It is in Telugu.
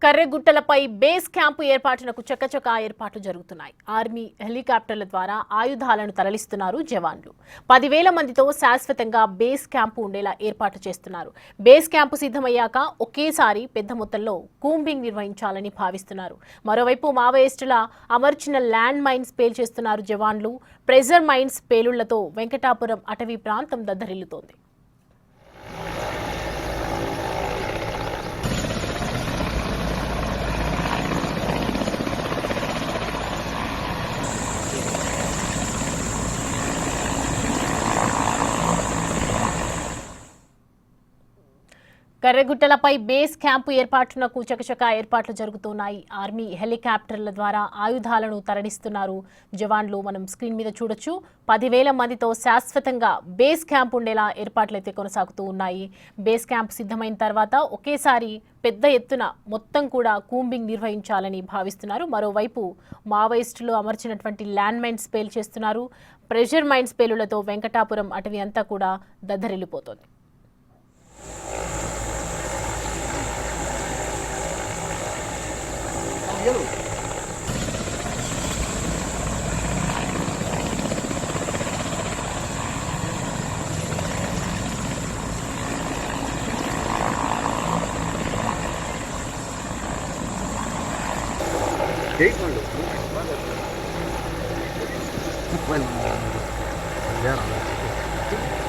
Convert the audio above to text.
కర్రెగుట్టలపై బేస్ క్యాంపు ఏర్పాటునకు చకచకా ఏర్పాట్లు జరుగుతున్నాయి. ఆర్మీ హెలికాప్టర్ల ద్వారా ఆయుధాలను తరలిస్తున్నారు జవాన్లు. 10,000 మందితో శాశ్వతంగా బేస్ క్యాంపు ఉండేలా ఏర్పాటు చేస్తున్నారు. బేస్ క్యాంపు సిద్ధమయ్యాక ఒకేసారి పెద్ద మొత్తంలో కూంబింగ్ నిర్వహించాలని భావిస్తున్నారు. మరోవైపు మావోయిస్టుల అమర్చిన ల్యాండ్ మైన్స్ పేల్చేస్తున్నారు జవాన్లు. ప్రెజర్ మైన్స్ పేలుళ్లతో వెంకటాపురం అటవీ ప్రాంతం దద్దరిల్లుతోంది. కర్రెగుట్టలపై బేస్ క్యాంపు ఏర్పాటునకు చకచకా ఏర్పాట్లు జరుగుతున్నాయి. ఆర్మీ హెలికాప్టర్ల ద్వారా ఆయుధాలను తరలిస్తున్నారు జవాన్లు. మనం స్క్రీన్ మీద చూడొచ్చు. 10,000 మందితో శాశ్వతంగా బేస్ క్యాంప్ ఉండేలా ఏర్పాట్లయితే కొనసాగుతూ ఉన్నాయి. బేస్ క్యాంప్ సిద్ధమైన తర్వాత ఒకేసారి పెద్ద ఎత్తున మొత్తం కూడా కూంబింగ్ నిర్వహించాలని భావిస్తున్నారు. మరోవైపు మావోయిస్టులు అమర్చినటువంటి ల్యాండ్ మైన్స్ పేల్చేస్తున్నారు. ప్రెషర్ మైన్స్ పేలులతో వెంకటాపురం అటవీ అంతా కూడా దద్దరిల్లిపోతోంది. Yellow. Take one look. Well, yeah.